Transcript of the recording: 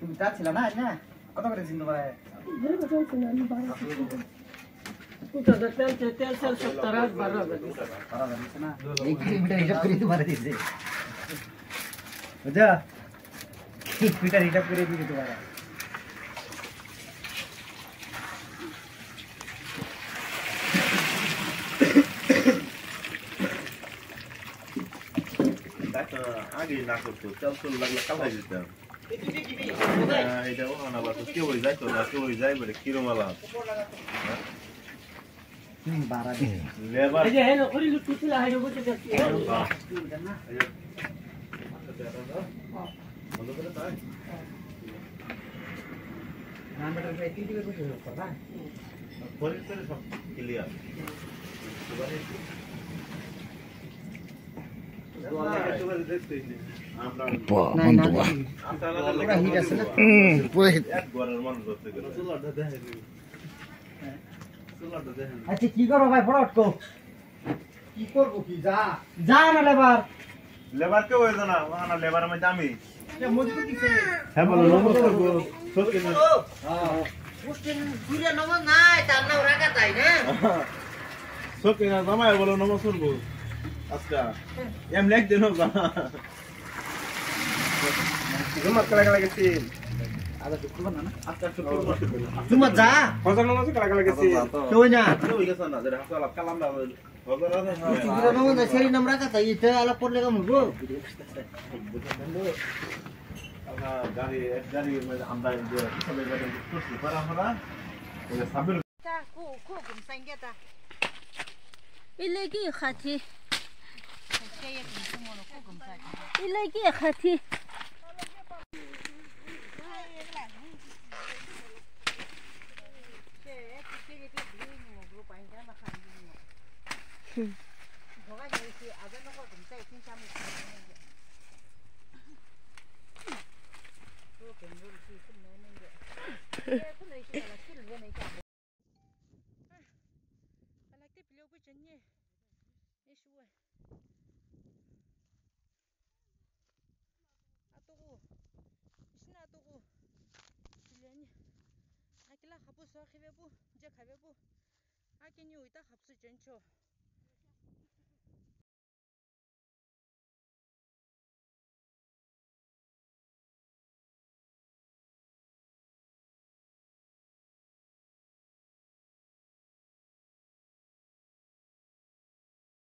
তুমি যাচ্ছিল না আজ না কত করে দিন তোমার তেল 17-12 না এই কিলোমিটার হিসাব করে তোমার দিছে বুঝা কিলোমিটার হিসাব করে দিছে তোমার আগে না করতো তেল চল লাগলে কালাই দিতাম এটা ওখানে আবার কেউ যাইতো না কেউ যাই বলে কিরমালা বাড়া দিছে লেবার এই যে হেন করি টুটলা হাইরো বসে যাচ্ছে না বন্ধ করে তাই নাম্বারটা ভাই টিটি করে বসে করবা পরিষ্কার সব ক্লিয়ার আচ্ছা কি করবো ভাই ফটো উঠকো কি করবো কি যা যা না লেবার লেবার কেউ হইতো না ওখানে লেবার মধ্যে আমি মজবুত দিছে হ্যাঁ বলো নমস্কার সত্যি না মুস্তিন ঘুরে নমস নাই তার নাম রাখা তাই না সত্যি না জামাই বলো নমস্কার গো আচ্ছা এম লেখ দেন না জমা কলা কলা গেছি আদা শুক্রবার না আচ্ছা শুক্রবার তুমি যা ফজর নামাজ কলা কলা গেছি তুই না তুই গেছ না যেটা হাসালা কালাম না ফজর আছে ঘুরে নমস সেই নাম রাখা তাই এটা আলাপ করলে কেমন গো গাড়ি মানে আমরা যে সবাই গাড়ি করছি পারা হরা এটা সাবির তা কো কুম সাইঙ্গেতা ইলেকি খাতি ইলেকি খাতি Akila khapu so khibe bu je khabe bu akini uita khapsu chencho